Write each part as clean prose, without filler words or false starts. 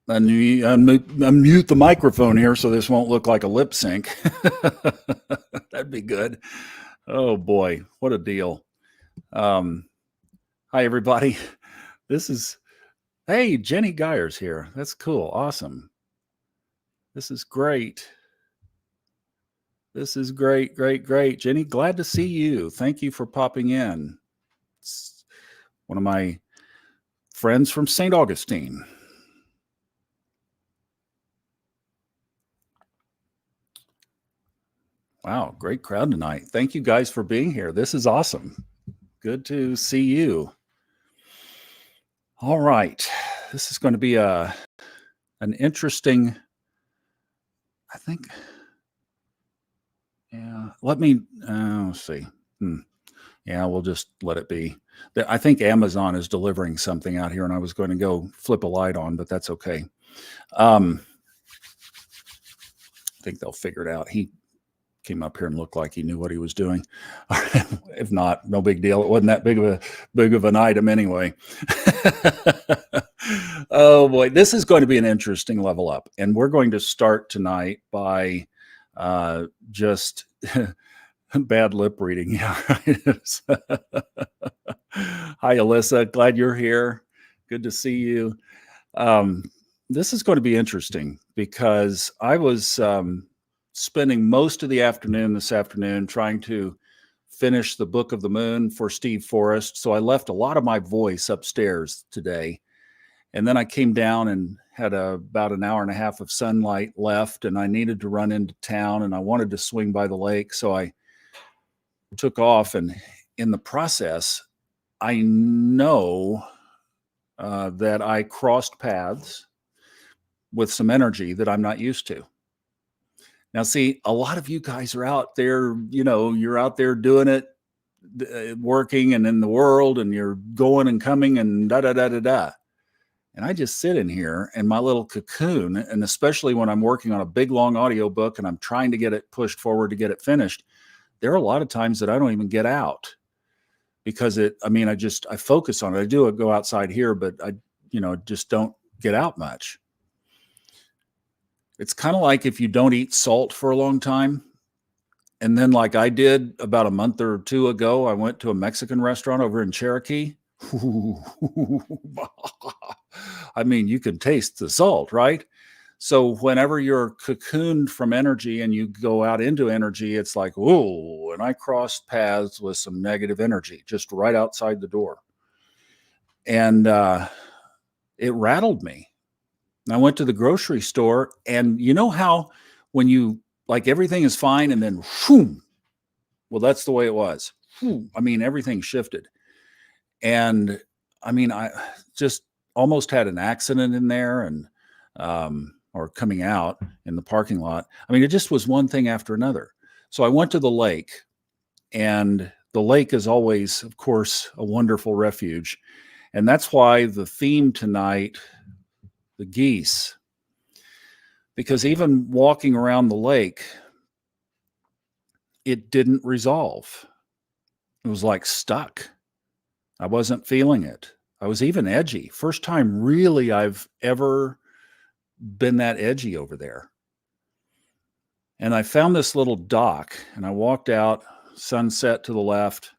unmute the microphone here so this won't look like a lip sync. That'd be good. Oh boy, what a deal. Hi everybody. Hey, Jenny Geyer's here. That's cool. Awesome. This is great. This is great. Jenny, glad to see you. Thank you for popping in. It's one of my friends from St. Augustine. Wow, great crowd tonight. Thank you guys for being here. This is awesome. Good to see you. All right. This is going to be an interesting, I think. Yeah, let's see. Yeah, we'll just let it be. I think Amazon is delivering something out here, and I was going to go flip a light on, but that's okay. I think they'll figure it out. He came up here and looked like he knew what he was doing. If not, no big deal. It wasn't that big of an item anyway. Oh boy, this is going to be an interesting level up, and we're going to start tonight by just bad lip reading. Yeah. Hi, Alyssa. Glad you're here. Good to see you. This is going to be interesting because I was spending most of the afternoon this afternoon trying to finish the Book of the Moon for Steve Forrest. So I left a lot of my voice upstairs today. And then I came down and had about an hour and a half of sunlight left, and I needed to run into town, and I wanted to swing by the lake. So I took off, and in the process, I know that I crossed paths with some energy that I'm not used to. Now, see, a lot of you guys are out there, you're out there doing it, working and in the world, and you're going and coming and da-da-da-da-da. And I just sit in here in my little cocoon, and especially when I'm working on a big, long audiobook and I'm trying to get it pushed forward to get it finished, there are a lot of times that I don't even get out because I focus on it. I do go outside here, but I just don't get out much. It's kind of like if you don't eat salt for a long time. And then like I did about a month or two ago, I went to a Mexican restaurant over in Cherokee. I mean, you can taste the salt, right? So whenever you're cocooned from energy and you go out into energy, it's like, whoa, and I crossed paths with some negative energy just right outside the door. And it rattled me. And I went to the grocery store, and you know how when you, like, everything is fine and then, whoom, well, that's the way it was. I mean, everything shifted. And I mean, I just almost had an accident in there and, or coming out in the parking lot. I mean, it just was one thing after another. So I went to the lake, and the lake is always, of course, a wonderful refuge. And that's why the theme tonight, the geese, because even walking around the lake, it didn't resolve. It was like stuck. I wasn't feeling it. I was even edgy. First time really I've ever been that edgy over there. And I found this little dock, and I walked out, sunset to the left,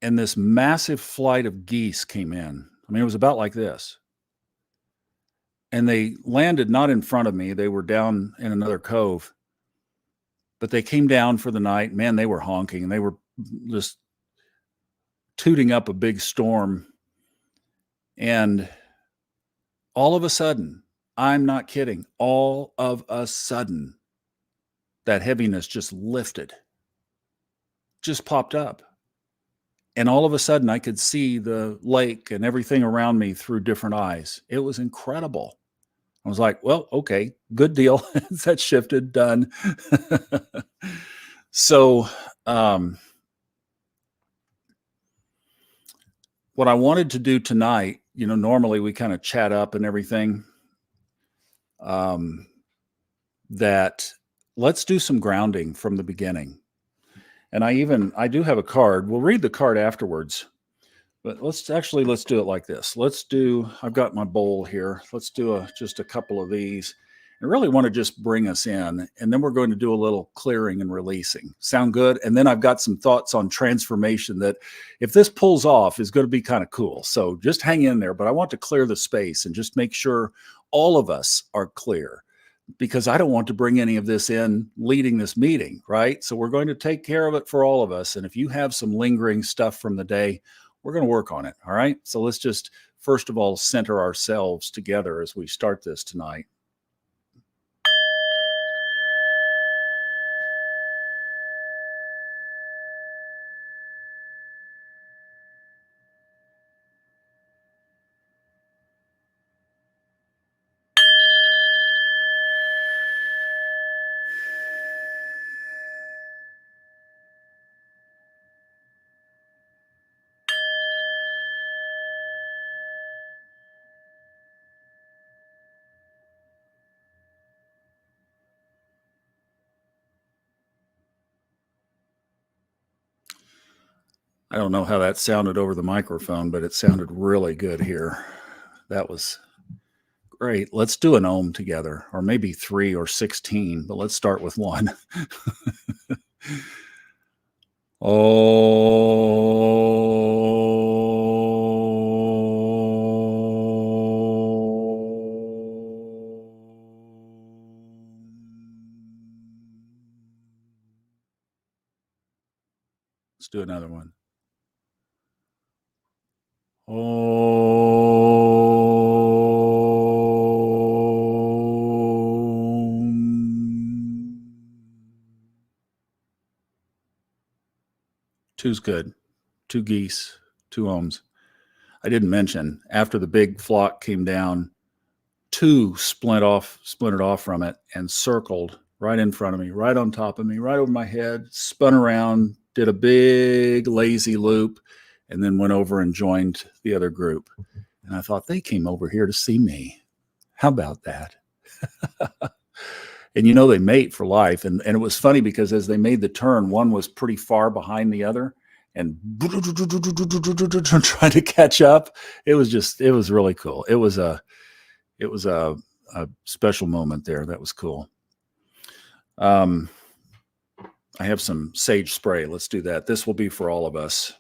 and this massive flight of geese came in. I mean, it was about like this. And they landed not in front of me. They were down in another cove. But they came down for the night. Man, they were honking, and they were just tooting up a big storm. And all of a sudden, I'm not kidding, all of a sudden, that heaviness just lifted, just popped up. And all of a sudden, I could see the lake and everything around me through different eyes. It was incredible. I was like, well, okay, good deal. That shifted, done. So, what I wanted to do tonight, normally we kind of chat up and everything, that let's do some grounding from the beginning. And I do have a card. We'll read the card afterwards. But let's do it like this. I've got my bowl here. Let's do just a couple of these. I really want to just bring us in, and then we're going to do a little clearing and releasing. Sound good? And then I've got some thoughts on transformation that, if this pulls off, is going to be kind of cool. So just hang in there, but I want to clear the space and just make sure all of us are clear, because I don't want to bring any of this in leading this meeting, right? So we're going to take care of it for all of us. And if you have some lingering stuff from the day, we're going to work on it. All right. So let's just, first of all, center ourselves together as we start this tonight. I don't know how that sounded over the microphone, but it sounded really good here. That was great. Let's do an Om together, or maybe 3 or 16, but let's start with 1. Let's do another one. Two's good. 2 geese, 2 ohms. I didn't mention, after the big flock came down, 2 splintered off from it and circled right in front of me, right on top of me, right over my head, spun around, did a big lazy loop, and then went over and joined the other group. And I thought, they came over here to see me. How about that? And they mate for life. And it was funny because as they made the turn, one was pretty far behind the other and trying to catch up. It was really cool. It was a special moment there. That was cool. I have some sage spray. Let's do that. This will be for all of us.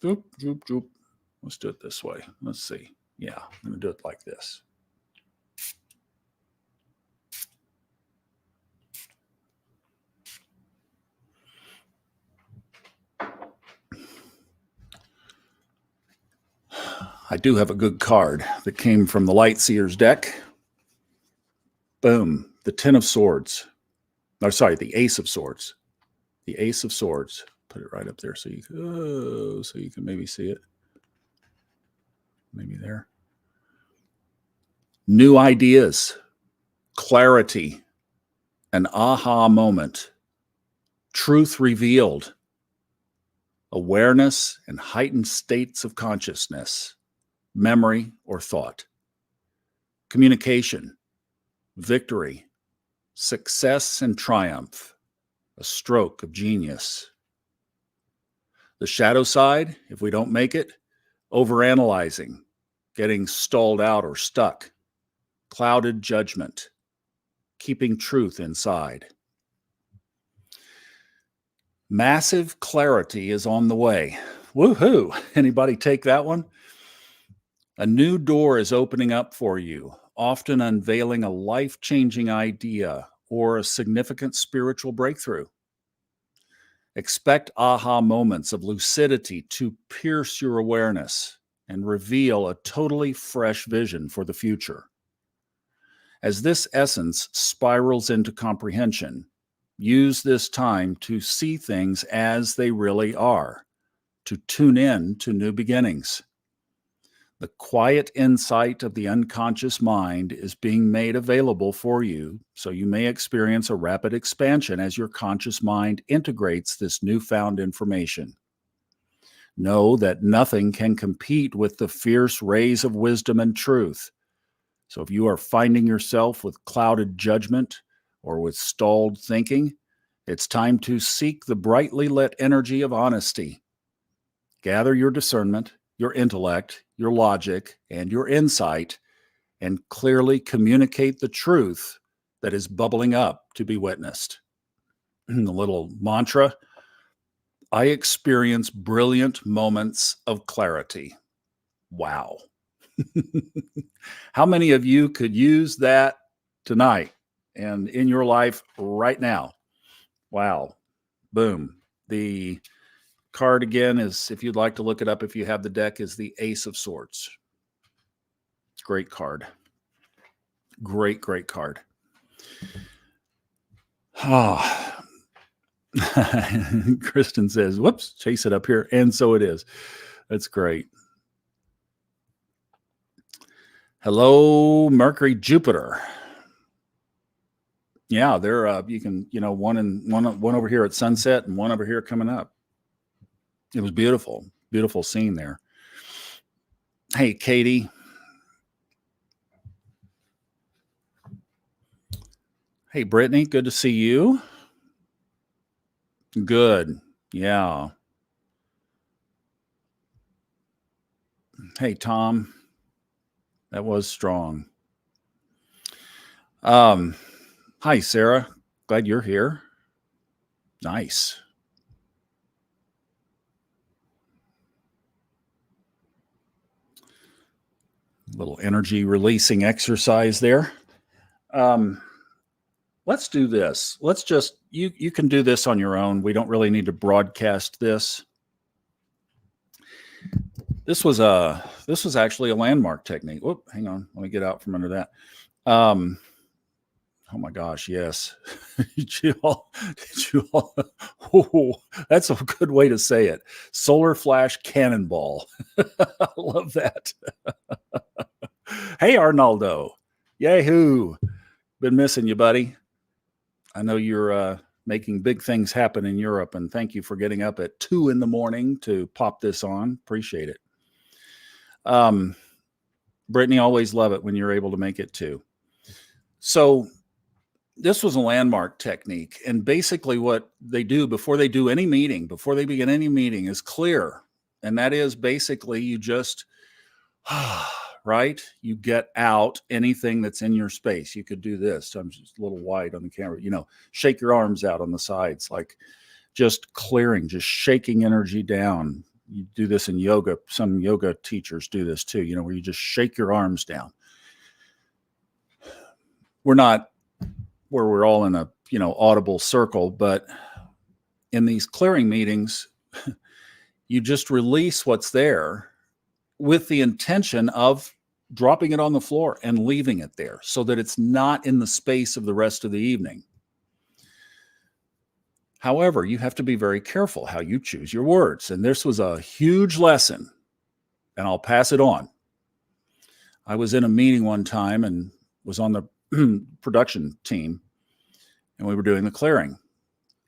Doop, doop, doop. Let's do it this way. Let's see. Yeah, I'm going to do it like this. I do have a good card that came from the Lightseers deck. Boom. The 10 of Swords. No, sorry, the Ace of Swords. The Ace of Swords. Put it right up there so you can maybe see it. Maybe there. New ideas, clarity, an aha moment, truth revealed, awareness and heightened states of consciousness, memory or thought, communication, victory, success and triumph, a stroke of genius. The shadow side, if we don't make it, overanalyzing, getting stalled out or stuck, clouded judgment, keeping truth inside. Massive clarity is on the way. Woohoo! Anybody take that one? A new door is opening up for you, often unveiling a life-changing idea or a significant spiritual breakthrough. Expect aha moments of lucidity to pierce your awareness and reveal a totally fresh vision for the future. As this essence spirals into comprehension, use this time to see things as they really are, to tune in to new beginnings. The quiet insight of the unconscious mind is being made available for you, so you may experience a rapid expansion as your conscious mind integrates this newfound information. Know that nothing can compete with the fierce rays of wisdom and truth. So if you are finding yourself with clouded judgment or with stalled thinking, it's time to seek the brightly lit energy of honesty. gather your discernment, your intellect, your logic, and your insight, and clearly communicate the truth that is bubbling up to be witnessed. The little mantra, I experience brilliant moments of clarity. Wow. How many of you could use that tonight and in your life right now? Wow. Boom. The card again is, if you'd like to look it up, if you have the deck, is the Ace of Swords. Great card. Great, great card. Oh. Kristen says, whoops, chase it up here. And so it is. That's great. Hello, Mercury, Jupiter. Yeah, they're you can, one over here at sunset and one over here coming up. It was beautiful, beautiful scene there. Hey, Katie. Hey, Brittany, good to see you. Good. Yeah. Hey, Tom. That was strong. Hi, Sarah. Glad you're here. Nice. Little energy releasing exercise there. Let's do this. Let's just, you can do this on your own. We don't really need to broadcast this. This was actually a landmark technique. Whoop, hang on. Let me get out from under that. Oh my gosh, yes. Did you all, oh, that's a good way to say it. Solar flash cannonball. I love that. Hey, Arnaldo. Yahoo. Been missing you, buddy. I know you're making big things happen in Europe, and thank you for getting up at 2 a.m. to pop this on. Appreciate it. Brittany, always love it when you're able to make it too. So this was a landmark technique, and basically what they do before they do any meeting, before they begin any meeting, is clear. And that is basically you just, right? You get out anything that's in your space. You could do this. I'm just a little wide on the camera, shake your arms out on the sides, like just clearing, just shaking energy down. You do this in yoga. Some yoga teachers do this too, where you just shake your arms down. We're not where we're all in a, audible circle, but in these clearing meetings, you just release what's there with the intention of dropping it on the floor and leaving it there so that it's not in the space of the rest of the evening. However, you have to be very careful how you choose your words. And this was a huge lesson, and I'll pass it on. I was in a meeting one time and was on the production team, and we were doing the clearing.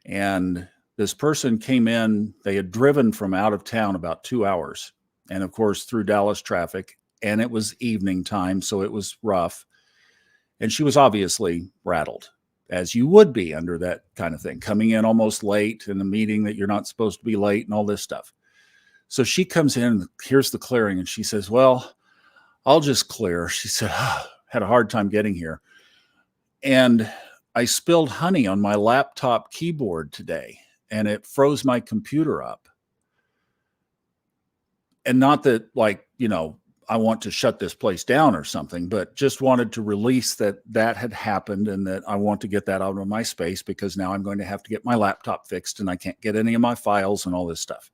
And this person came in, they had driven from out of town about 2 hours, and of course through Dallas traffic, and it was evening time, so it was rough. And she was obviously rattled, as you would be under that kind of thing, coming in almost late in a meeting that you're not supposed to be late and all this stuff. So she comes in and here's the clearing, and she says, well, I'll just clear. She said, had a hard time getting here. And I spilled honey on my laptop keyboard today, and it froze my computer up. And not that, I want to shut this place down or something, but just wanted to release that had happened and that I want to get that out of my space because now I'm going to have to get my laptop fixed and I can't get any of my files and all this stuff.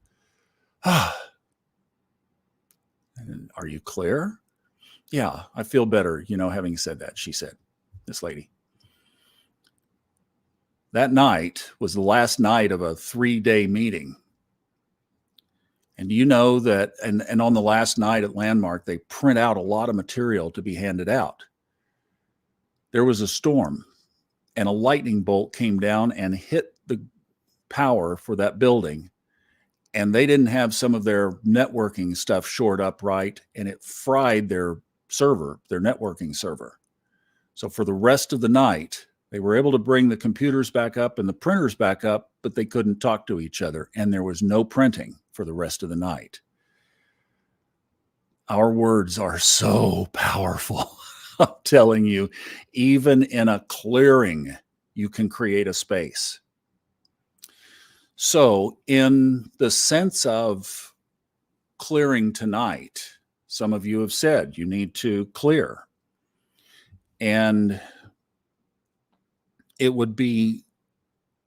Are you clear? Yeah, I feel better, having said that, she said, this lady. That night was the last night of a 3-day meeting. And do you know that, and on the last night at Landmark, they print out a lot of material to be handed out. There was a storm, and a lightning bolt came down and hit the power for that building. And they didn't have some of their networking stuff shored up right, and it fried their server, their networking server. So for the rest of the night, They were able to bring the computers back up and the printers back up, but they couldn't talk to each other, and there was no printing for the rest of the night. Our words are so powerful. I'm telling you, even in a clearing, you can create a space. So, in the sense of clearing tonight, some of you have said you need to clear. And it would be,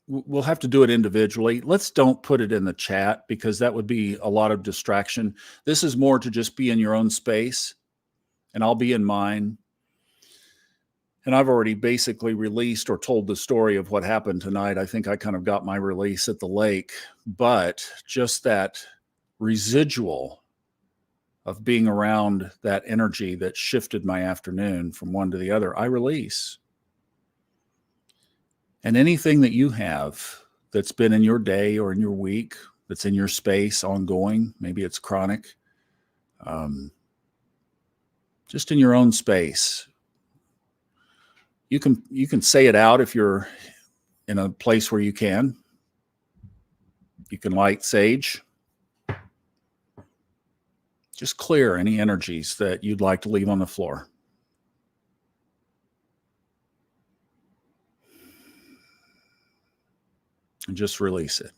we'll have to do it individually. Let's don't put it in the chat because that would be a lot of distraction. This is more to just be in your own space, and I'll be in mine. And I've already basically released or told the story of what happened tonight. I think I kind of got my release at the lake, but just that residual of being around that energy that shifted my afternoon from one to the other, I release. And anything that you have that's been in your day or in your week, that's in your space ongoing, maybe it's chronic, just in your own space, you can say it out if you're in a place where you can. You can light sage. Just clear any energies that you'd like to leave on the floor. And just release it.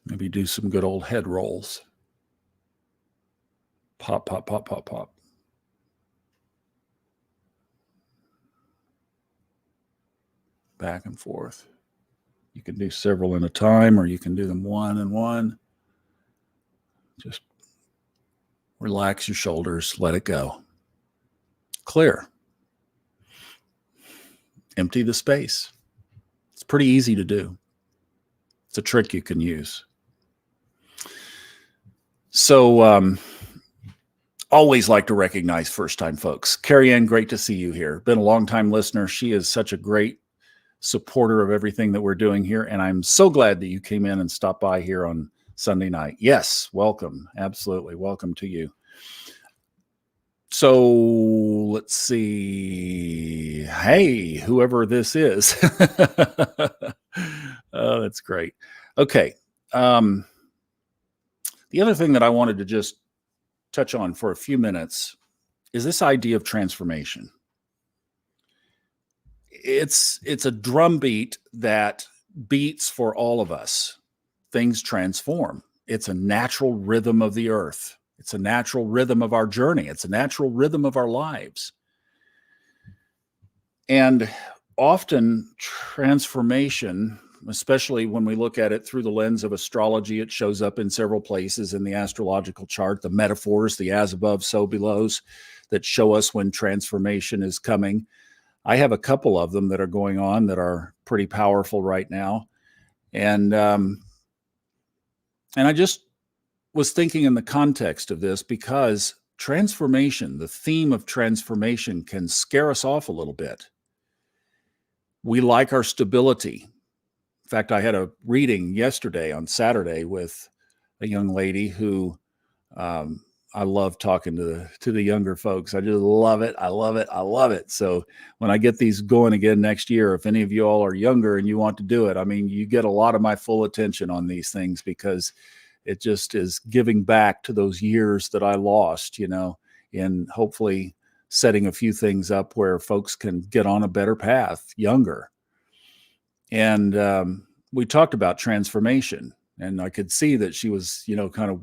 Maybe do some good old head rolls. Pop, pop, pop, pop, pop. Back and forth. You can do several in a time, or you can do them one and one. Just relax your shoulders, let it go. Clear. Empty the space. It's pretty easy to do. It's a trick you can use. So, always like to recognize first-time folks. Carrie Ann, great to see you here. Been a long-time listener. She is such a great supporter of everything that we're doing here, and I'm so glad that you came in and stopped by here on Sunday night. Yes, welcome. Absolutely. Welcome to you. So let's see. Hey, whoever this is. Oh, that's great. Okay. The other thing that I wanted to just touch on for a few minutes is this idea of transformation. It's a drumbeat that beats for all of us. Things transform. It's a natural rhythm of the earth. It's a natural rhythm of our journey. It's a natural rhythm of our lives. And often transformation, especially when we look at it through the lens of astrology, it shows up in several places in the astrological chart, the metaphors, the as above, so belows that show us when transformation is coming. I have a couple of them that are going on that are pretty powerful right now. And I just was thinking in the context of this because transformation, the theme of transformation can scare us off a little bit. We like our stability. In fact, I had a reading yesterday on Saturday with a young lady who I love talking to the younger folks. I just love it. I love it. I love it. So when I get these going again next year, if any of you all are younger and you want to do it, I mean, you get a lot of my full attention on these things because it just is giving back to those years that I lost, in hopefully setting a few things up where folks can get on a better path younger. And we talked about transformation, and I could see that she was, kind of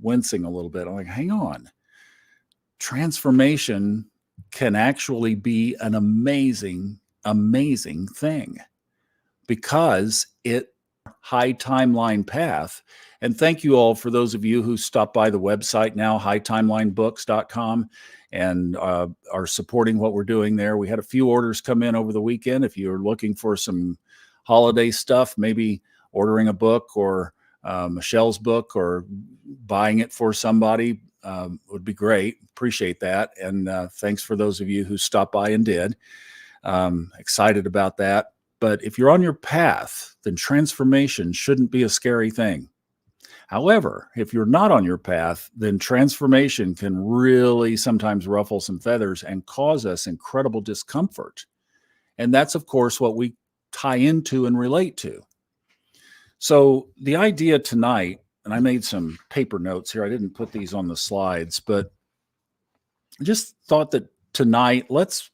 wincing a little bit. I'm like, hang on. Transformation can actually be an amazing, amazing thing because it high timeline path. And thank you all for those of you who stopped by the website now, hightimelinebooks.com, and are supporting what we're doing there. We had a few orders come in over the weekend. If you're looking for some holiday stuff, maybe ordering a book or Michelle's book or buying it for somebody would be great. Appreciate that. And thanks for those of you who stopped by and did. Excited about that. But if you're on your path, then transformation shouldn't be a scary thing. However, if you're not on your path, then transformation can really sometimes ruffle some feathers and cause us incredible discomfort. And that's, of course, what we tie into and relate to. So, the idea tonight, and I made some paper notes here, I didn't put these on the slides, but I just thought that tonight, let's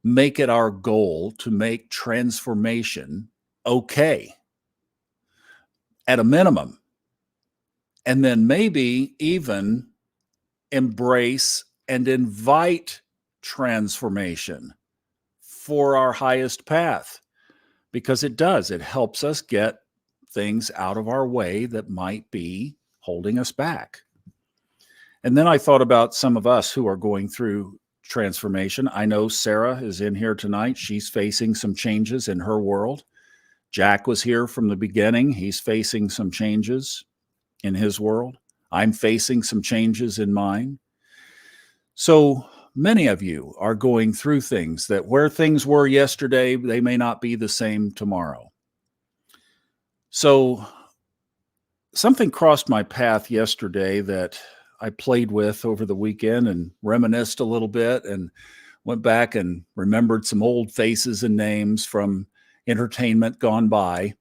make it our goal to make transformation okay at a minimum. And then maybe even embrace and invite transformation for our highest path, because it does. It helps us get things out of our way that might be holding us back. And then I thought about some of us who are going through transformation. I know Sarah is in here tonight. She's facing some changes in her world. Jack was here from the beginning. He's facing some changes in his world. I'm facing some changes in mine. So many of you are going through things that where things were yesterday, they may not be the same tomorrow. So something crossed my path yesterday that I played with over the weekend and reminisced a little bit and went back and remembered some old faces and names from entertainment gone by.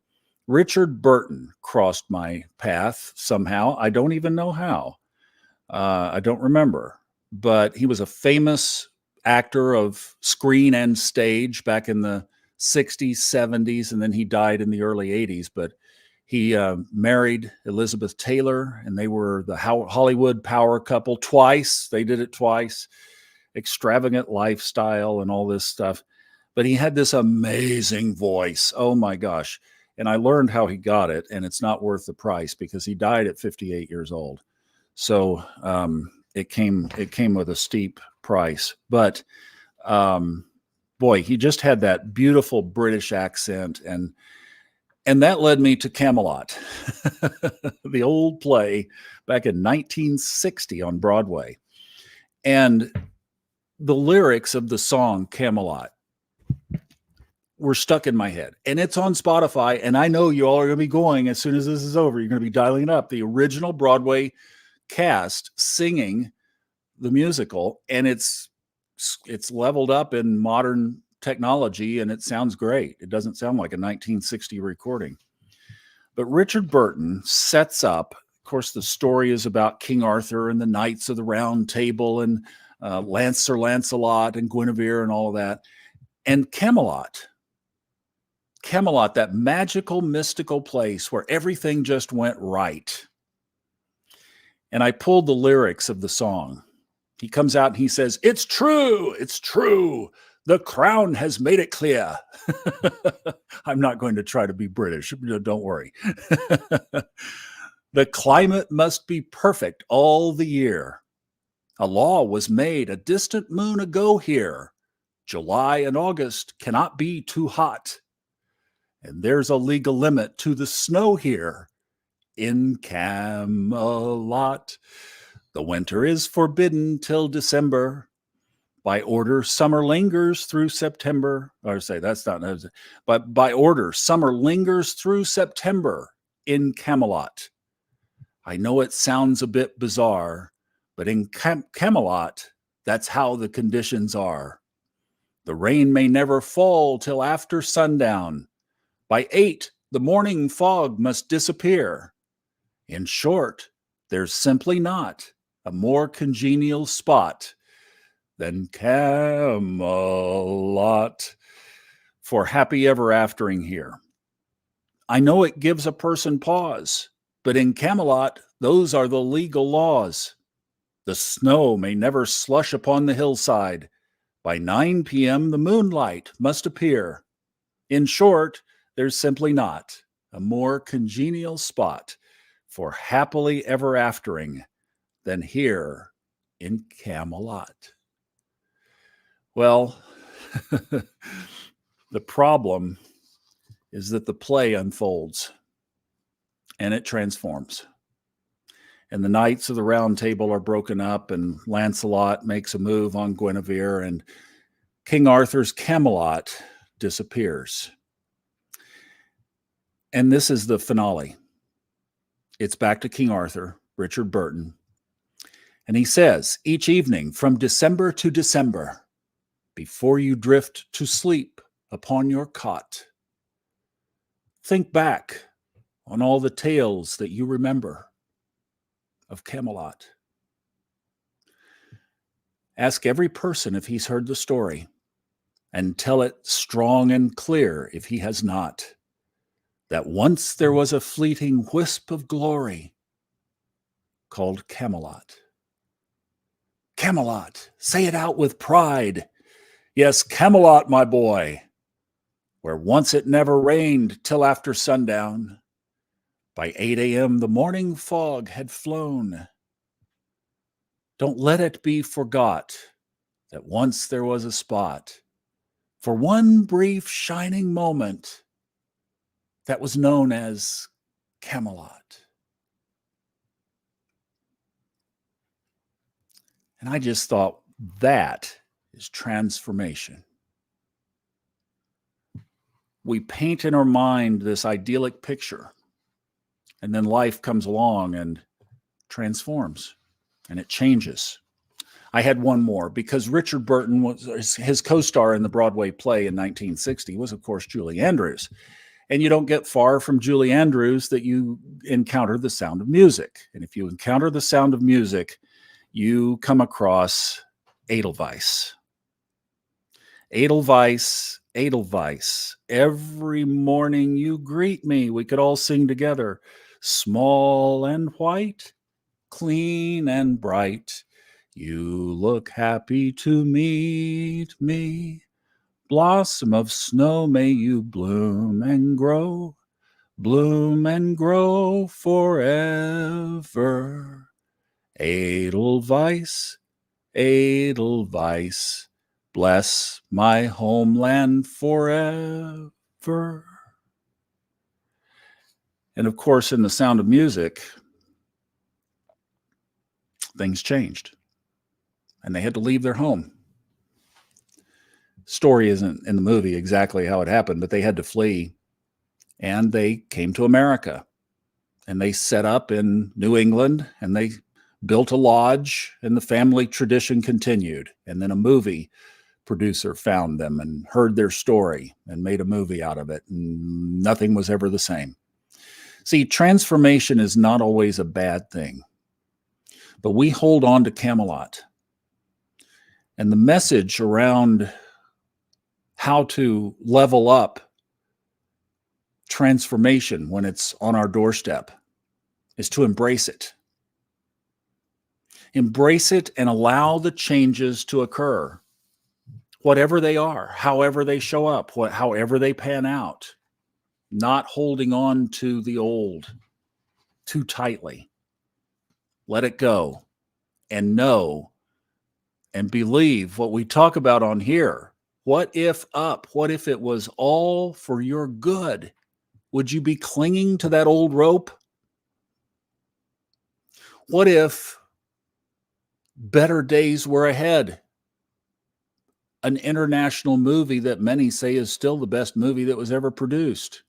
Richard Burton crossed my path somehow. I don't even know how. I don't remember. But he was a famous actor of screen and stage back in the 60s, 70s, and then he died in the early 80s. But he married Elizabeth Taylor, and they were the Hollywood power couple twice. They did it twice. Extravagant lifestyle and all this stuff. But he had this amazing voice. Oh my gosh. And I learned how he got it, and it's not worth the price because he died at 58 years old. So it came with a steep price. But boy, he just had that beautiful British accent, and that led me to Camelot, the old play back in 1960 on Broadway. And the lyrics of the song Camelot were stuck in my head, and it's on Spotify. And I know you all are going to be going as soon as this is over. You're going to be dialing it up. The original Broadway cast singing the musical, and it's leveled up in modern technology, and it sounds great. It doesn't sound like a 1960 recording. But Richard Burton sets up, of course, the story is about King Arthur and the Knights of the Round Table and Sir Lancelot and Guinevere and all of that. And Camelot, that magical, mystical place where everything just went right. And I pulled the lyrics of the song. He comes out and he says, "It's true, it's true. The crown has made it clear." I'm not going to try to be British, don't worry. "The climate must be perfect all the year. A law was made a distant moon ago here. July and August cannot be too hot. And there's a legal limit to the snow here in Camelot. The winter is forbidden till December. By order, summer lingers through September." Or say, that's not, but by order, summer lingers through September in Camelot. I know it sounds a bit bizarre, but in Camelot, that's how the conditions are. The rain may never fall till after sundown. By 8, the morning fog must disappear. In short, there's simply not a more congenial spot than Camelot for happy ever aftering here. I know it gives a person pause, but in Camelot, those are the legal laws. The snow may never slush upon the hillside. By 9 p.m., the moonlight must appear. In short, there's simply not a more congenial spot for happily ever aftering than here in Camelot. Well, the problem is that the play unfolds and it transforms. And the Knights of the Round Table are broken up, and Lancelot makes a move on Guinevere, and King Arthur's Camelot disappears. And this is the finale. It's back to King Arthur, Richard Burton. And he says, each evening from December to December, before you drift to sleep upon your cot, think back on all the tales that you remember of Camelot. Ask every person if he's heard the story, and tell it strong and clear if he has not, that once there was a fleeting wisp of glory called Camelot. Camelot, say it out with pride. Yes, Camelot, my boy, where once it never rained till after sundown. By 8 a.m. the morning fog had flown. Don't let it be forgot that once there was a spot for one brief shining moment that was known as Camelot. And I just thought that is transformation. We paint in our mind this idyllic picture, and then life comes along and transforms, and it changes. I had one more, because Richard Burton was his co-star in the Broadway play in 1960 was, of course, Julie Andrews. And you don't get far from Julie Andrews that you encounter The Sound of Music. And if you encounter The Sound of Music, you come across Edelweiss. Edelweiss, Edelweiss, every morning you greet me. We could all sing together. Small and white, clean and bright, you look happy to meet me. Blossom of snow, may you bloom and grow forever. Edelweiss, Edelweiss, bless my homeland forever. And of course, in The Sound of Music, things changed, and they had to leave their home. Story isn't in the movie exactly how it happened, but they had to flee, and they came to America, and they set up in New England, and they built a lodge, and the family tradition continued. And then a movie producer found them and heard their story and made a movie out of it, and nothing was ever the same. See, transformation is not always a bad thing, but we hold on to Camelot. And the message around how to level up transformation when it's on our doorstep is to embrace it. Embrace it and allow the changes to occur, whatever they are, however they show up, however they pan out, not holding on to the old too tightly. Let it go and know and believe what we talk about on here. What if up? What if it was all for your good? Would you be clinging to that old rope? What if better days were ahead? An international movie that many say is still the best movie that was ever produced.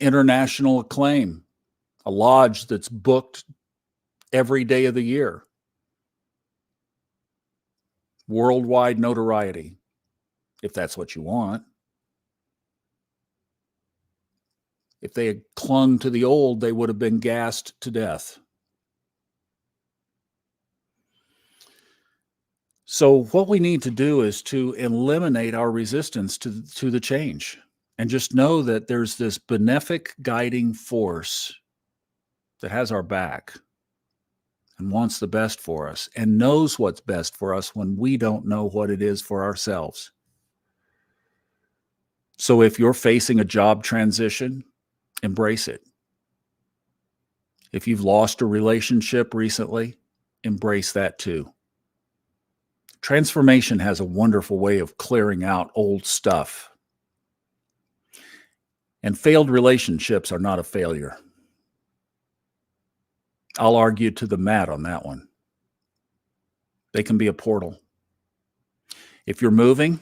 International acclaim. A lodge that's booked every day of the year. Worldwide notoriety, if that's what you want. If they had clung to the old, they would have been gassed to death. So what we need to do is to eliminate our resistance to the change, and just know that there's this benefic guiding force that has our back and wants the best for us and knows what's best for us when we don't know what it is for ourselves. So if you're facing a job transition, embrace it. If you've lost a relationship recently, embrace that too. Transformation has a wonderful way of clearing out old stuff. And failed relationships are not a failure. I'll argue to the mat on that one. They can be a portal. If you're moving,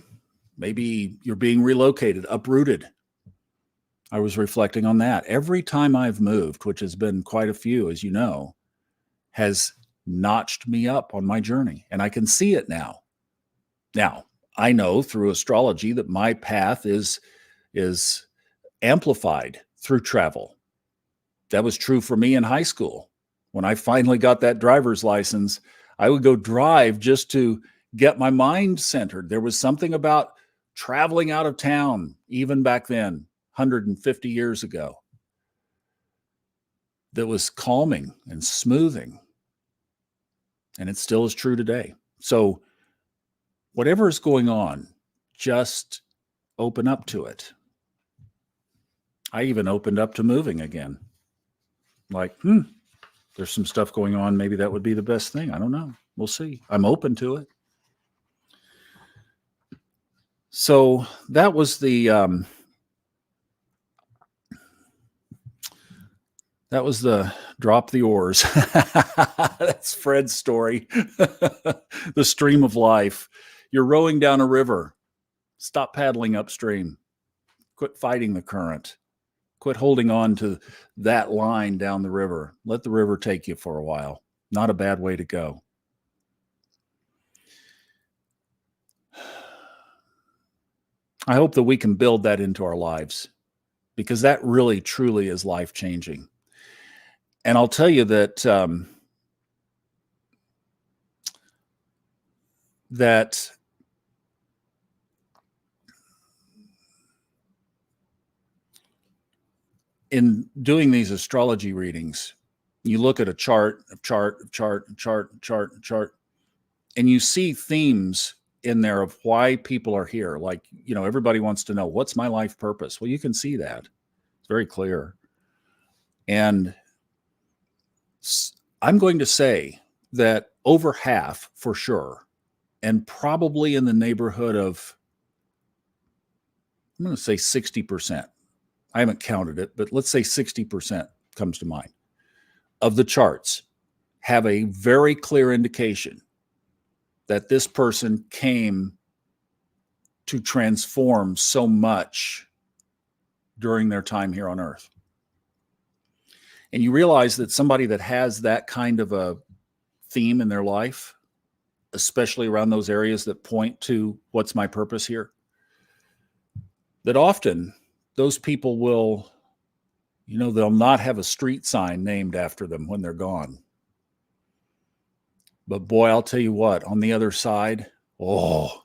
maybe you're being relocated, uprooted. I was reflecting on that. Every time I've moved, which has been quite a few, as you know, has notched me up on my journey, and I can see it now. Now, I know through astrology that my path is amplified through travel. That was true for me in high school. When I finally got that driver's license, I would go drive just to get my mind centered. There was something about traveling out of town, even back then, 150 years ago, that was calming and smoothing. And it still is true today. So, whatever is going on, just open up to it. I even opened up to moving again. Like, there's some stuff going on. Maybe that would be the best thing. I don't know. We'll see. I'm open to it. So that was the drop the oars. That's Fred's story. The stream of life. You're rowing down a river. Stop paddling upstream. Quit fighting the current. Quit holding on to that line down the river. Let the river take you for a while. Not a bad way to go. I hope that we can build that into our lives, because that really, truly is life-changing. And I'll tell you that that in doing these astrology readings, you look at a chart, and you see themes in there of why people are here. Like, everybody wants to know, what's my life purpose? Well, you can see that. It's very clear. And I'm going to say that over half, for sure, and probably in the neighborhood of, I'm going to say 60%. I haven't counted it, but let's say 60% comes to mind of the charts have a very clear indication that this person came to transform so much during their time here on Earth. And you realize that somebody that has that kind of a theme in their life, especially around those areas that point to what's my purpose here, that often those people will, they'll not have a street sign named after them when they're gone. But boy, I'll tell you what, on the other side, they'll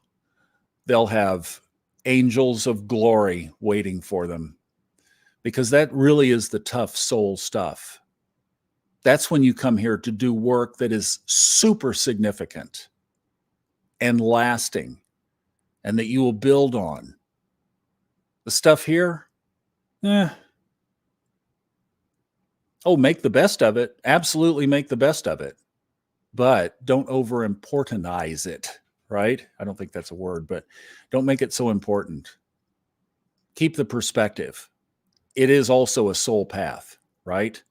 have angels of glory waiting for them, because that really is the tough soul stuff. That's when you come here to do work that is super significant and lasting, and that you will build on. The stuff here, make the best of it. Absolutely make the best of it. But don't over-importantize it, right? I don't think that's a word, but don't make it so important. Keep the perspective. It is also a soul path, right?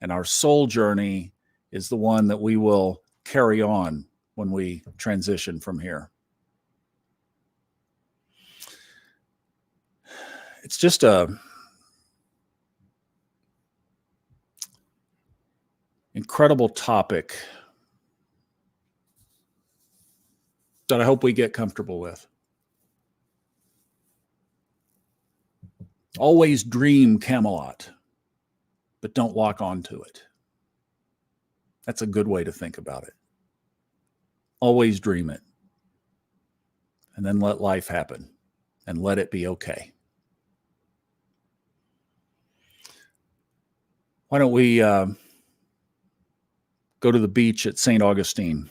And our soul journey is the one that we will carry on when we transition from here. It's just a incredible topic that I hope we get comfortable with. Always dream Camelot, but don't lock onto it. That's a good way to think about it. Always dream it, and then let life happen, and let it be okay. Why don't we go to the beach at St. Augustine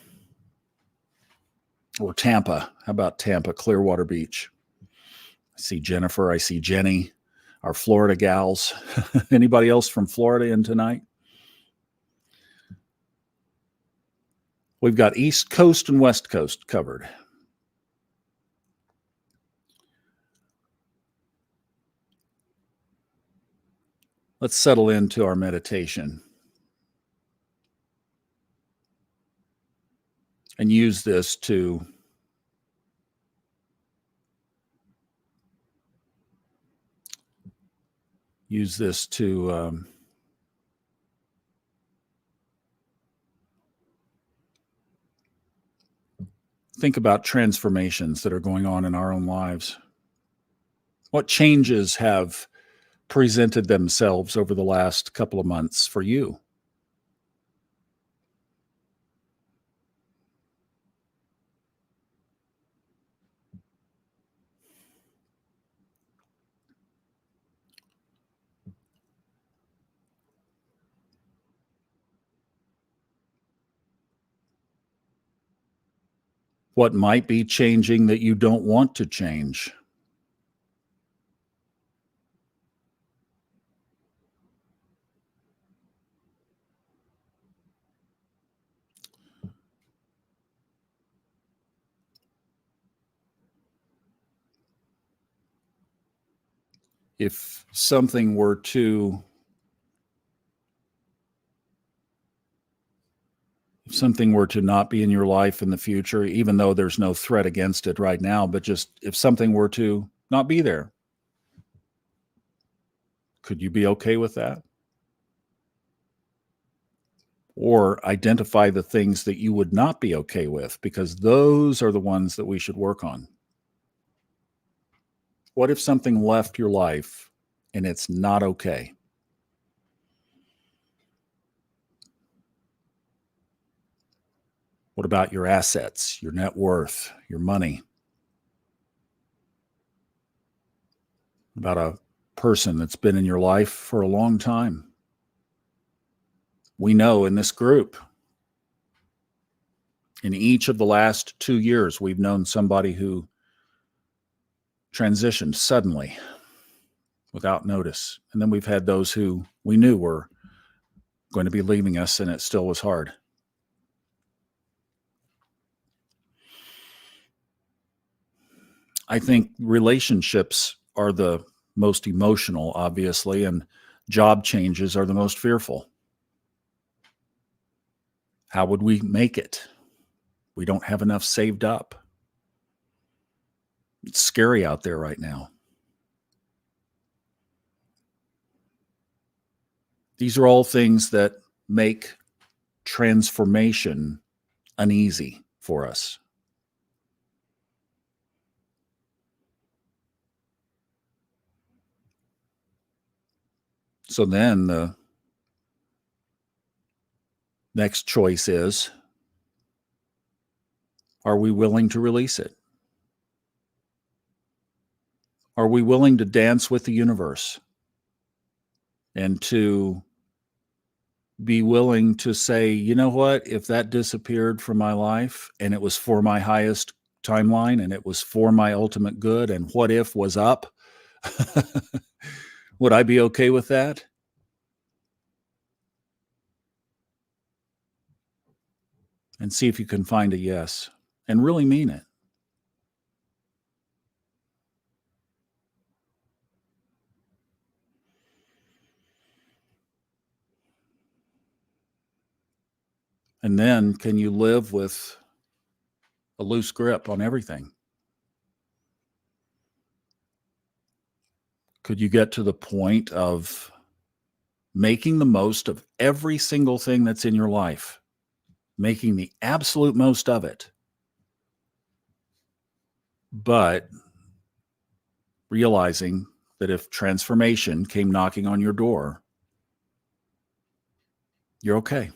or Tampa? How about Tampa, Clearwater Beach? I see Jennifer. I see Jenny, our Florida gals. Anybody else from Florida in tonight? We've got East Coast and West Coast covered. Let's settle into our meditation and use this to use this to think about transformations that are going on in our own lives. What changes have presented themselves over the last couple of months for you? What might be changing that you don't want to change? If something were to not be in your life in the future, even though there's no threat against it right now, but just if something were to not be there, could you be okay with that? Or identify the things that you would not be okay with, because those are the ones that we should work on. What if something left your life and it's not okay? What about your assets, your net worth, your money? About a person that's been in your life for a long time? We know in this group, in each of the last 2 years, we've known somebody who transitioned suddenly without notice. And then we've had those who we knew were going to be leaving us, and it still was hard. I think relationships are the most emotional, obviously, and job changes are the most fearful. How would we make it? We don't have enough saved up. It's scary out there right now. These are all things that make transformation uneasy for us. So then the next choice is, are we willing to release it? Are we willing to dance with the universe and to be willing to say, you know what, if that disappeared from my life and it was for my highest timeline and it was for my ultimate good, and what if was up, would I be okay with that? And see if you can find a yes and really mean it. And then can you live with a loose grip on everything? Could you get to the point of making the most of every single thing that's in your life, making the absolute most of it, but realizing that if transformation came knocking on your door, you're okay?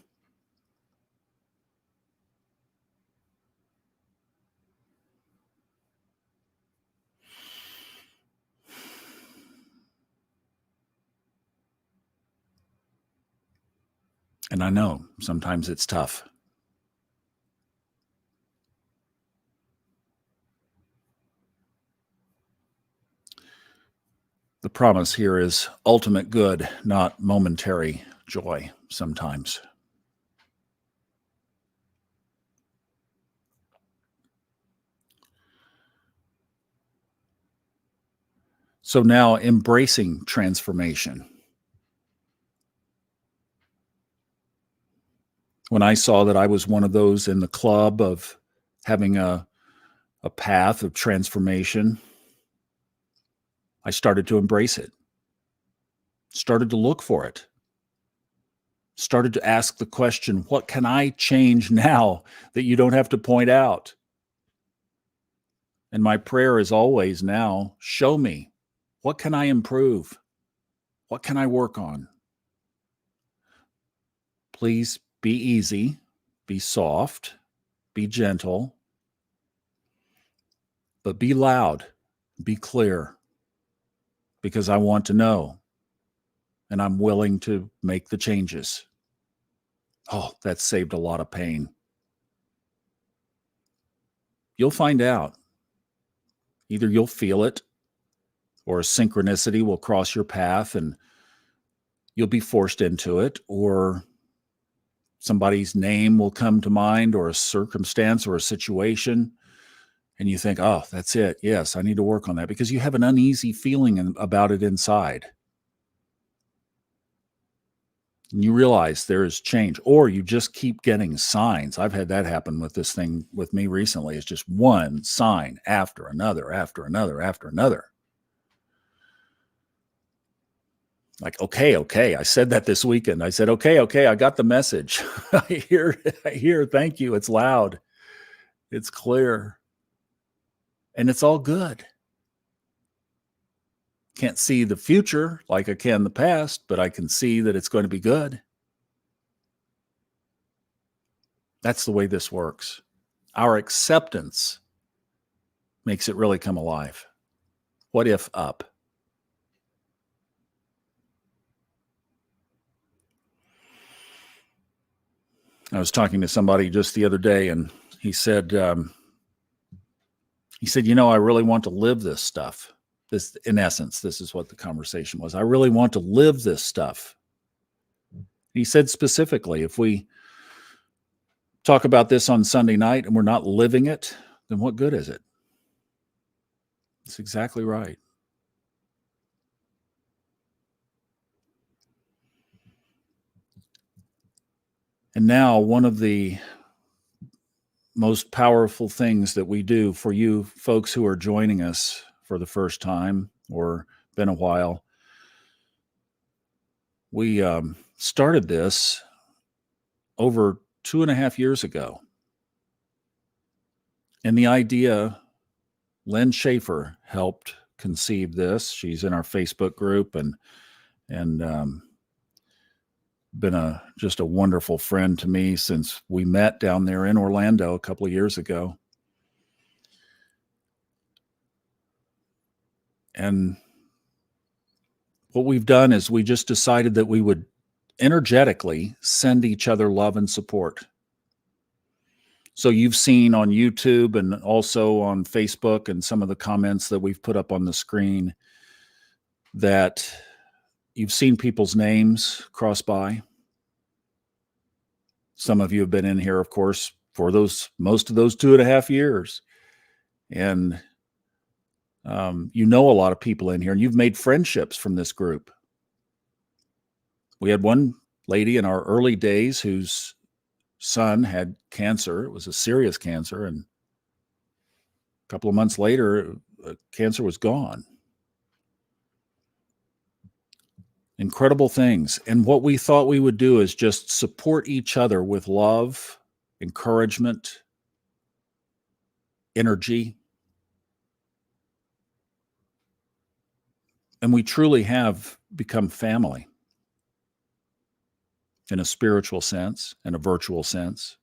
And I know sometimes it's tough. The promise here is ultimate good, not momentary joy sometimes. So now embracing transformation. When I saw that I was one of those in the club of having a path of transformation, I started to embrace it. started to look for it, started to ask the question, what can I change now that you don't have to point out? And my prayer is always now, show me, what can I improve? What can I work on? Please be easy, be soft, be gentle, but be loud, be clear, because I want to know, and I'm willing to make the changes. Oh, that saved a lot of pain. You'll find out. Either you'll feel it, or a synchronicity will cross your path and you'll be forced into it, or somebody's name will come to mind, or a circumstance or a situation, and you think, oh, that's it. Yes, I need to work on that, because you have an uneasy feeling about it inside. And you realize there is change, or you just keep getting signs. I've had that happen with this thing with me recently. It's just one sign after another, after another, after another. Like, okay. I said that this weekend. I said, okay, I got the message. I hear, thank you. It's loud. It's clear. And it's all good. Can't see the future like I can the past, but I can see that it's going to be good. That's the way this works. Our acceptance makes it really come alive. What if up? I was talking to somebody just the other day, and he said, I really want to live this stuff. This, in essence, this is what the conversation was. I really want to live this stuff. He said specifically, if we talk about this on Sunday night and we're not living it, then what good is it? That's exactly right. And now, one of the most powerful things that we do for you folks who are joining us for the first time or been a while, we started this over 2.5 years ago. And the idea, Lynn Schaefer helped conceive this. She's in our Facebook group and been just a wonderful friend to me since we met down there in Orlando a couple of years ago. And what we've done is we just decided that we would energetically send each other love and support. So you've seen on YouTube and also on Facebook and some of the comments that we've put up on the screen that you've seen people's names cross by. Some of you have been in here, of course, for most of those 2.5 years. And you know a lot of people in here, and you've made friendships from this group. We had one lady in our early days whose son had cancer. It was a serious cancer, and a couple of months later, cancer was gone. Incredible things. And what we thought we would do is just support each other with love, encouragement, energy. And we truly have become family in a spiritual sense, in a virtual sense.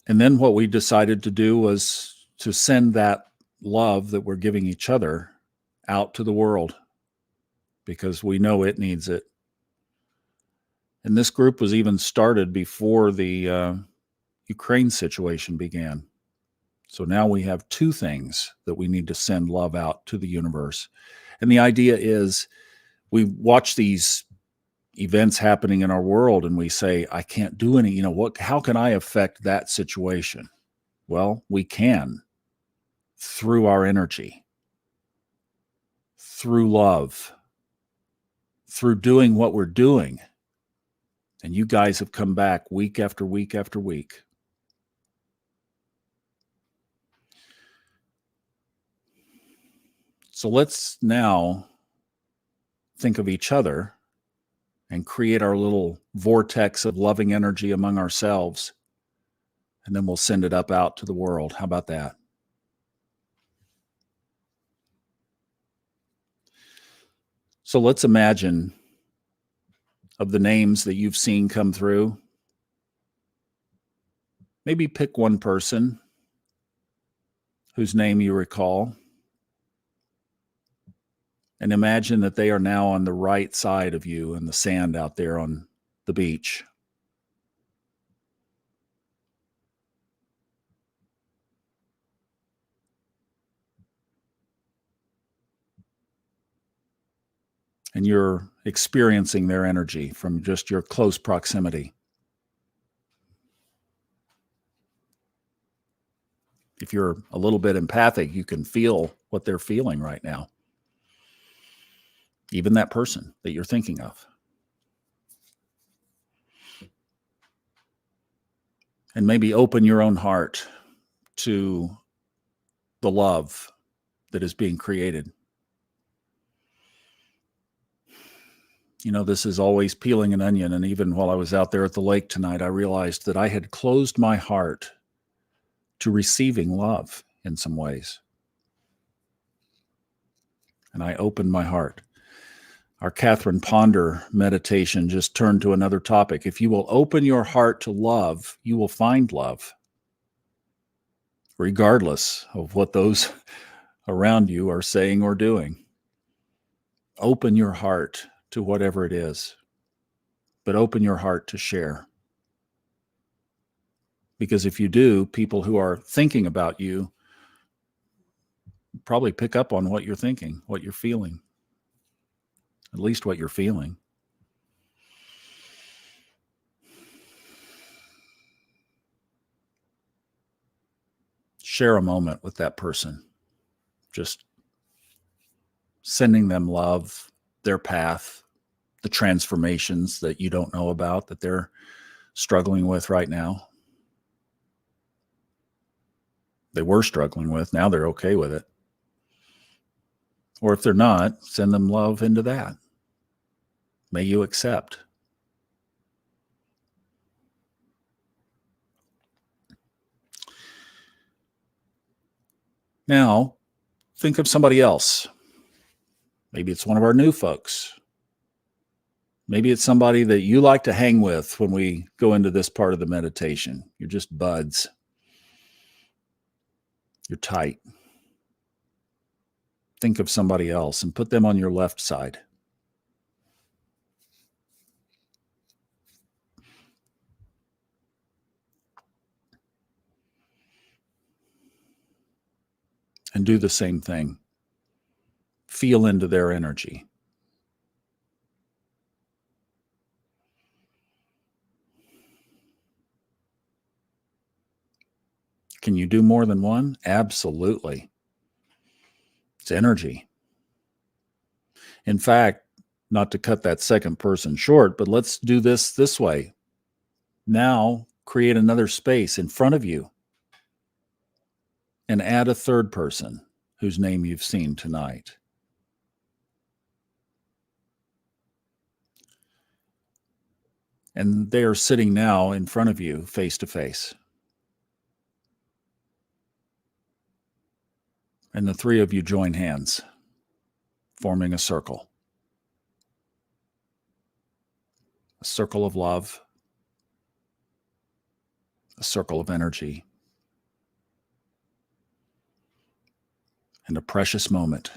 And then what we decided to do was to send that love that we're giving each other out to the world, because we know it needs it. And this group was even started before the Ukraine situation began. So now we have two things that we need to send love out to the universe. And the idea is we watch these events happening in our world and we say, I can't do any, how can I affect that situation? Well, we can through our energy, through love, through doing what we're doing. And you guys have come back week after week after week. So let's now think of each other and create our little vortex of loving energy among ourselves. And then we'll send it up out to the world. How about that? So let's imagine of the names that you've seen come through. Maybe pick one person whose name you recall and imagine that they are now on the right side of you in the sand out there on the beach. And you're experiencing their energy from just your close proximity. If you're a little bit empathic, you can feel what they're feeling right now. Even that person that you're thinking of. And maybe open your own heart to the love that is being created. You know, this is always peeling an onion. And even while I was out there at the lake tonight, I realized that I had closed my heart to receiving love in some ways. And I opened my heart. Our Catherine Ponder meditation just turned to another topic. If you will open your heart to love, you will find love, regardless of what those around you are saying or doing. Open your heart to whatever it is, but open your heart to share. Because if you do, people who are thinking about you probably pick up on what you're thinking, what you're feeling, at least what you're feeling. Share a moment with that person. Just sending them love, their path, the transformations that you don't know about that they're struggling with right now. They were struggling with, now they're okay with it. Or if they're not, send them love into that. May you accept. Now, think of somebody else. Maybe it's one of our new folks. Maybe it's somebody that you like to hang with when we go into this part of the meditation. You're just buds. You're tight. Think of somebody else and put them on your left side. And do the same thing. Feel into their energy. Can you do more than one? Absolutely. It's energy. In fact, not to cut that second person short, but let's do this way. Now, create another space in front of you and add a third person whose name you've seen tonight. And they are sitting now in front of you face to face. And the three of you join hands, forming a circle. A circle of love, a circle of energy, and a precious moment.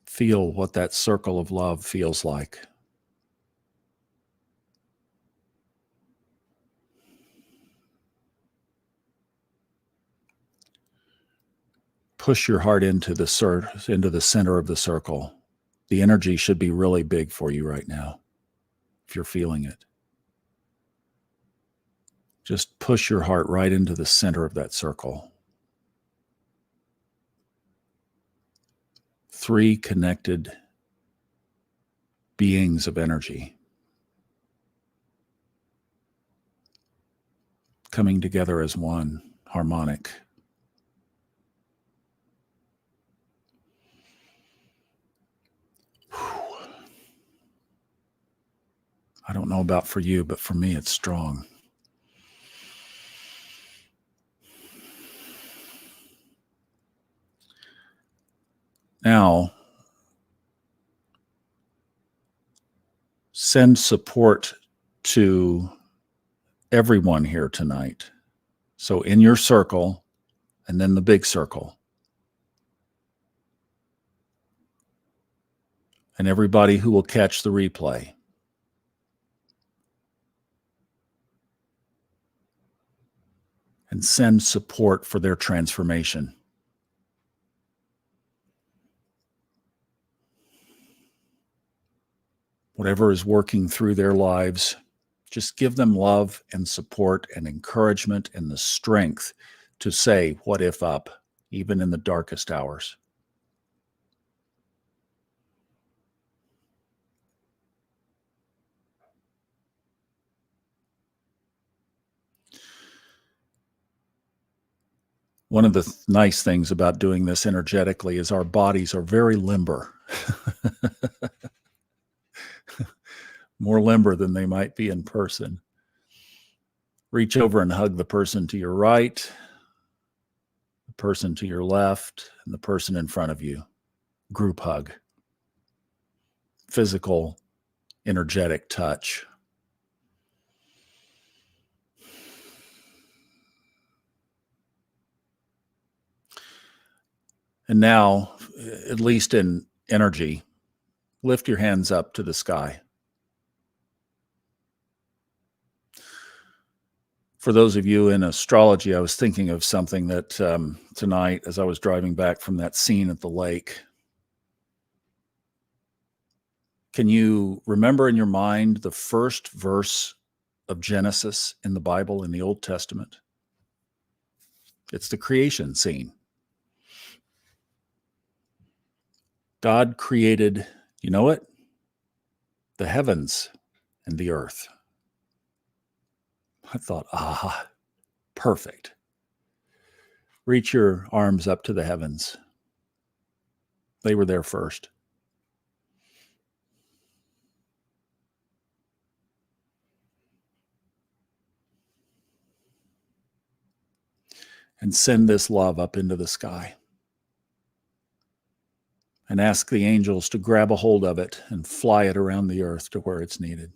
Feel what that circle of love feels like. Push your heart into the center of the circle. The energy should be really big for you right now, if you're feeling it. Just push your heart right into the center of that circle. three connected beings of energy coming together as one, harmonic. I don't know about for you, but for me, it's strong. Now, send support to everyone here tonight. So in your circle, and then the big circle. And everybody who will catch the replay. And send support for their transformation. Whatever is working through their lives, just give them love and support and encouragement and the strength to say, what if up, even in the darkest hours. One of the nice things about doing this energetically is our bodies are very limber. More limber than they might be in person. Reach over and hug the person to your right, the person to your left, and the person in front of you. Group hug. Physical, energetic touch. And now, at least in energy, lift your hands up to the sky. For those of you in astrology, I was thinking of something that tonight, as I was driving back from that scene at the lake. Can you remember in your mind the first verse of Genesis in the Bible, in the Old Testament? It's the creation scene. God created, you know it? The heavens and the earth. I thought, perfect. Reach your arms up to the heavens. They were there first. And send this love up into the sky. And ask the angels to grab a hold of it and fly it around the earth to where it's needed.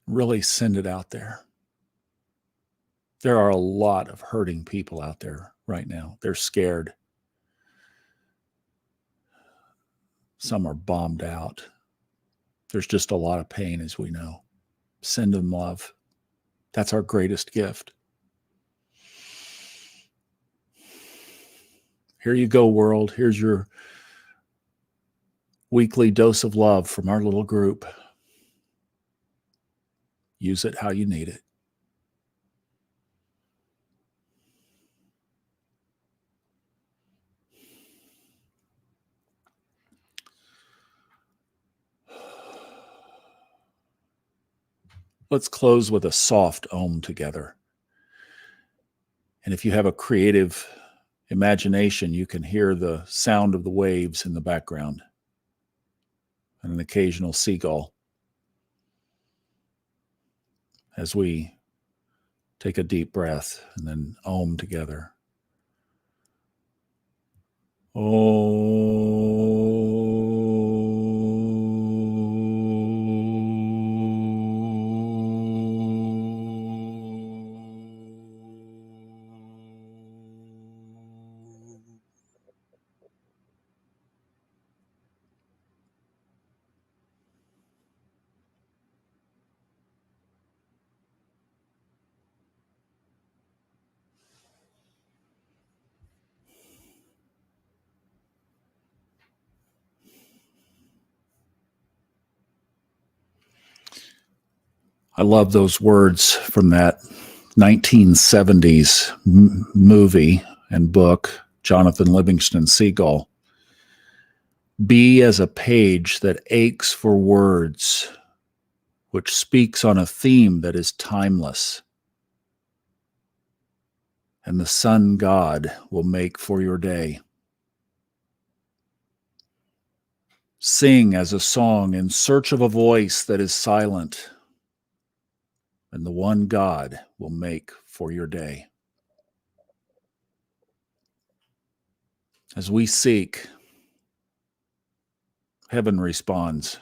Really send it out there. There are a lot of hurting people out there right now. They're scared. Some are bombed out. There's just a lot of pain, as we know. Send them love. That's our greatest gift. Here you go, world. Here's your weekly dose of love from our little group. Use it how you need it. Let's close with a soft Om together. And if you have a creative imagination, you can hear the sound of the waves in the background and an occasional seagull as we take a deep breath and then Om together. love those words from that 1970s movie and book, Jonathan Livingston Seagull. Be as a page that aches for words, which speaks on a theme that is timeless, and the sun God will make for your day. Sing as a song in search of a voice that is silent, and the one God will make for your day. As we seek, heaven responds.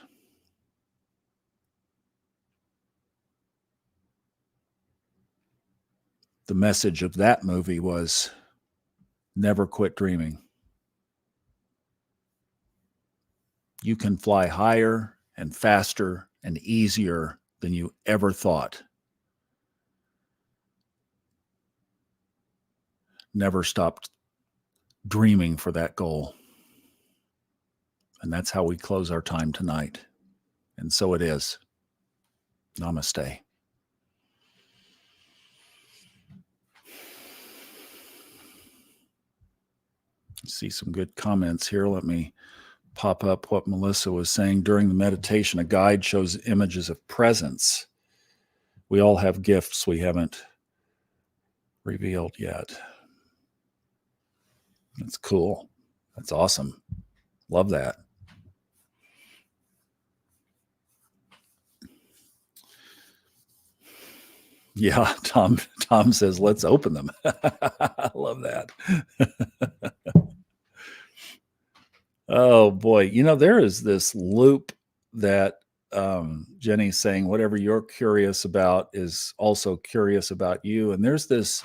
The message of that movie was never quit dreaming. You can fly higher and faster and easier than you ever thought. Never stop dreaming for that goal. And that's how we close our time tonight. And so it is. Namaste. See some good comments here. Let me pop up what Melissa was saying. During the meditation, a guide shows images of presence. We all have gifts we haven't revealed yet. That's cool. That's awesome. Love that. Yeah, Tom says, let's open them. I love that. Oh boy. There is this loop that Jenny's saying, whatever you're curious about is also curious about you. And there's this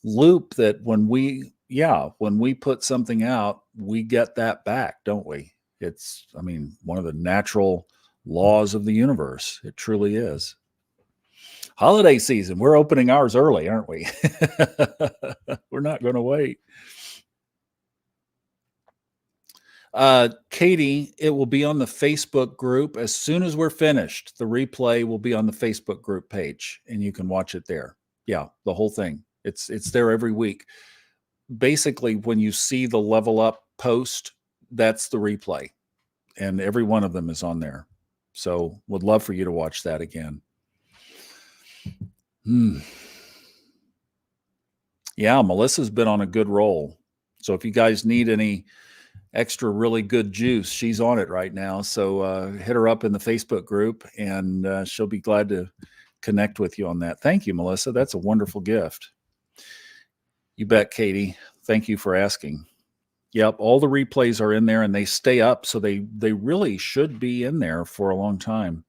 loop that when we put something out, we get that back, don't we? It's, one of the natural laws of the universe. It truly is. Holiday season. We're opening ours early, aren't we? We're not going to wait. Katie, it will be on the Facebook group as soon as we're finished. The replay will be on the Facebook group page, and you can watch it there. Yeah, the whole thing. It's there every week. Basically, when you see the Level Up post, that's the replay, and every one of them is on there. So would love for you to watch that again. Yeah, Melissa's been on a good roll. So if you guys need any extra really good juice, she's on it right now. So hit her up in the Facebook group, and she'll be glad to connect with you on that. Thank you, Melissa. That's a wonderful gift. You bet, Katie. Thank you for asking. Yep, all the replays are in there, and they stay up, so they really should be in there for a long time.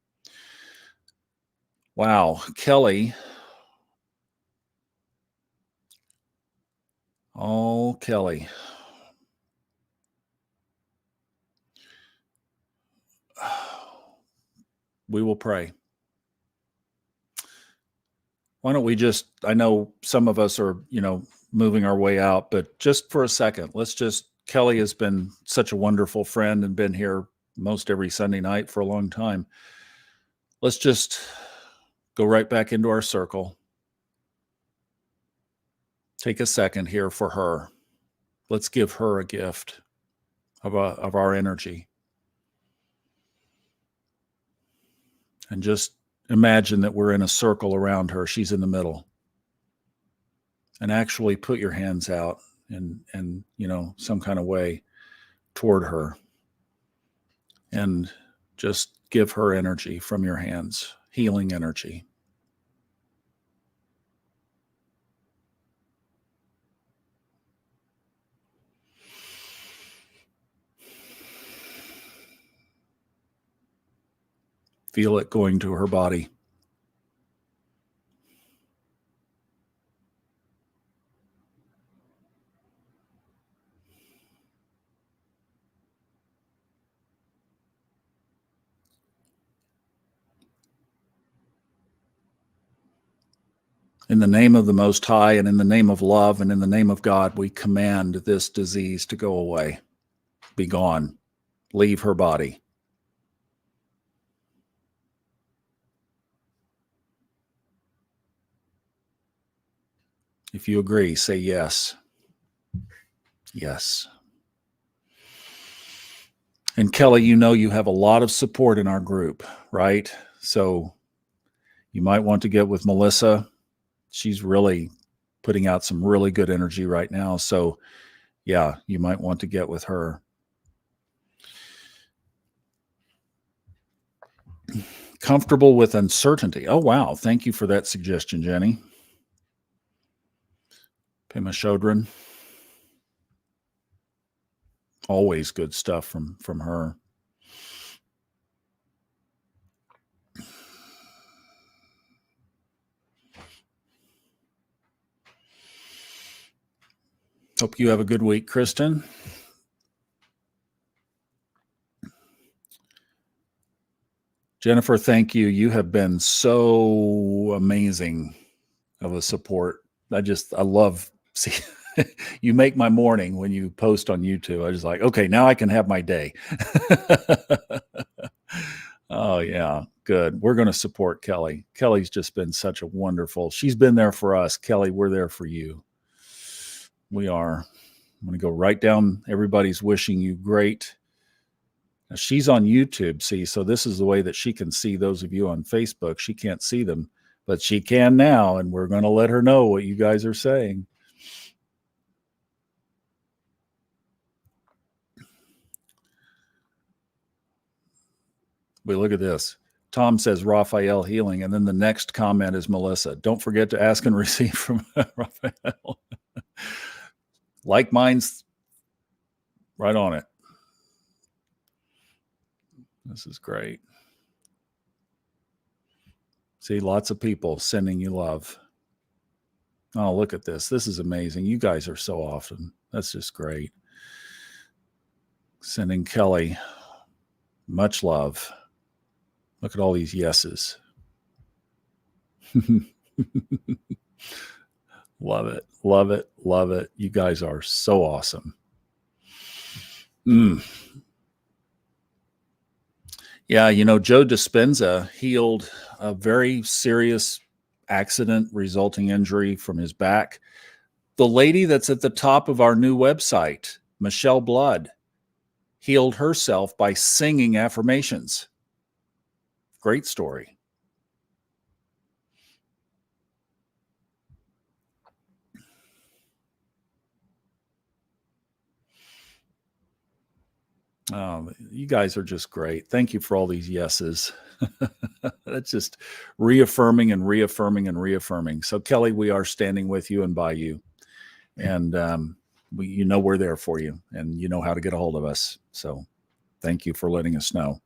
Wow, Kelly. Oh, Kelly. We will pray. Why don't we I know some of us are, moving our way out, but just for a second, Kelly has been such a wonderful friend and been here most every Sunday night for a long time. Let's just go right back into our circle. Take a second here for her. Let's give her a gift of our energy. And just imagine that we're in a circle around her. She's in the middle. And actually put your hands out in some kind of way toward her. And just give her energy from your hands, healing energy. Feel it going to her body. In the name of the Most High, and in the name of love, and in the name of God, we command this disease to go away. Be gone. Leave her body. If you agree, say yes. Yes. And Kelly, you know you have a lot of support in our group, right? So you might want to get with Melissa. She's really putting out some really good energy right now. So yeah, you might want to get with her. Comfortable with uncertainty. Oh, wow. Thank you for that suggestion, Jenny. Pema Chodron. Always good stuff from her. Hope you have a good week, Kristen. Jennifer, thank you. You have been so amazing of a support. I love see you make my morning when you post on YouTube. I just like, okay, now I can have my day. Oh yeah, good. We're going to support Kelly. Kelly's just been such a wonderful. She's been there for us. Kelly, we're there for you. We are. I'm going to go right down. Everybody's wishing you great. Now, she's on YouTube, see, so this is the way that she can see those of you on Facebook. She can't see them, but she can now, and we're going to let her know what you guys are saying. We look at this. Tom says Raphael healing, and then the next comment is Melissa. Don't forget to ask and receive from Raphael. Like mine's right on it. This is great. See, lots of people sending you love. Oh, look at this. This is amazing. You guys are so awesome. That's just great. Sending Kelly much love. Look at all these yeses. Love it. Love it. Love it. You guys are so awesome. Yeah, you know, Joe Dispenza healed a very serious accident resulting injury from his back. The lady that's at the top of our new website, Michelle Blood, healed herself by singing affirmations. Great story. You guys are just great. Thank you for all these yeses. That's just reaffirming and reaffirming and reaffirming. So, Kelly, we are standing with you and by you. And you know we're there for you, and you know how to get a hold of us. So thank you for letting us know.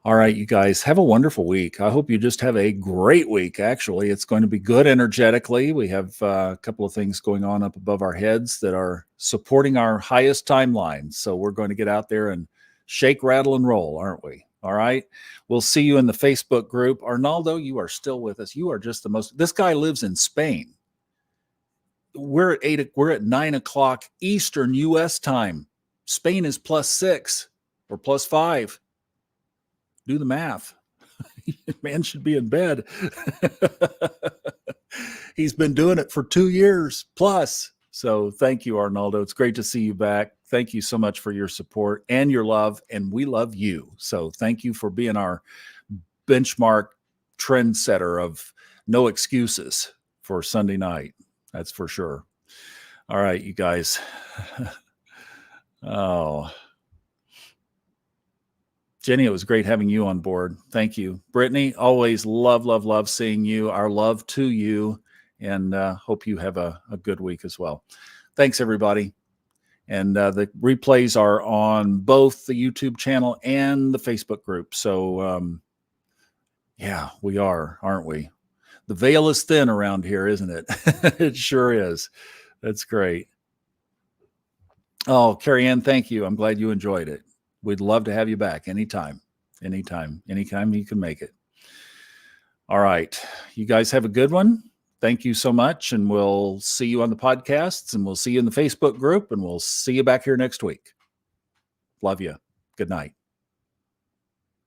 All right, you guys, have a wonderful week. I hope you just have a great week. Actually, it's going to be good energetically. We have a couple of things going on up above our heads that are supporting our highest timeline. So we're going to get out there and shake, rattle, and roll, aren't we? All right. We'll see you in the Facebook group. Arnaldo, you are still with us. You are just the most. This guy lives in Spain. We're at 9 o'clock Eastern U.S. time. Spain is +6 or +5. Do the math. Man should be in bed. He's been doing it for 2 years plus. So thank you, Arnaldo. It's great to see you back. Thank you so much for your support and your love, and we love you. So thank you for being our benchmark trendsetter of no excuses for Sunday night. That's for sure. All right, you guys. Oh, Jenny, it was great having you on board. Thank you. Brittany, always love seeing you. Our love to you, and hope you have a good week as well. Thanks, everybody. And the replays are on both the YouTube channel and the Facebook group. So, yeah, we are, aren't we? The veil is thin around here, isn't it? It sure is. That's great. Oh, Carrie Ann, thank you. I'm glad you enjoyed it. We'd love to have you back anytime you can make it. All right. You guys have a good one. Thank you so much. And we'll see you on the podcasts, and we'll see you in the Facebook group, and we'll see you back here next week. Love you. Good night.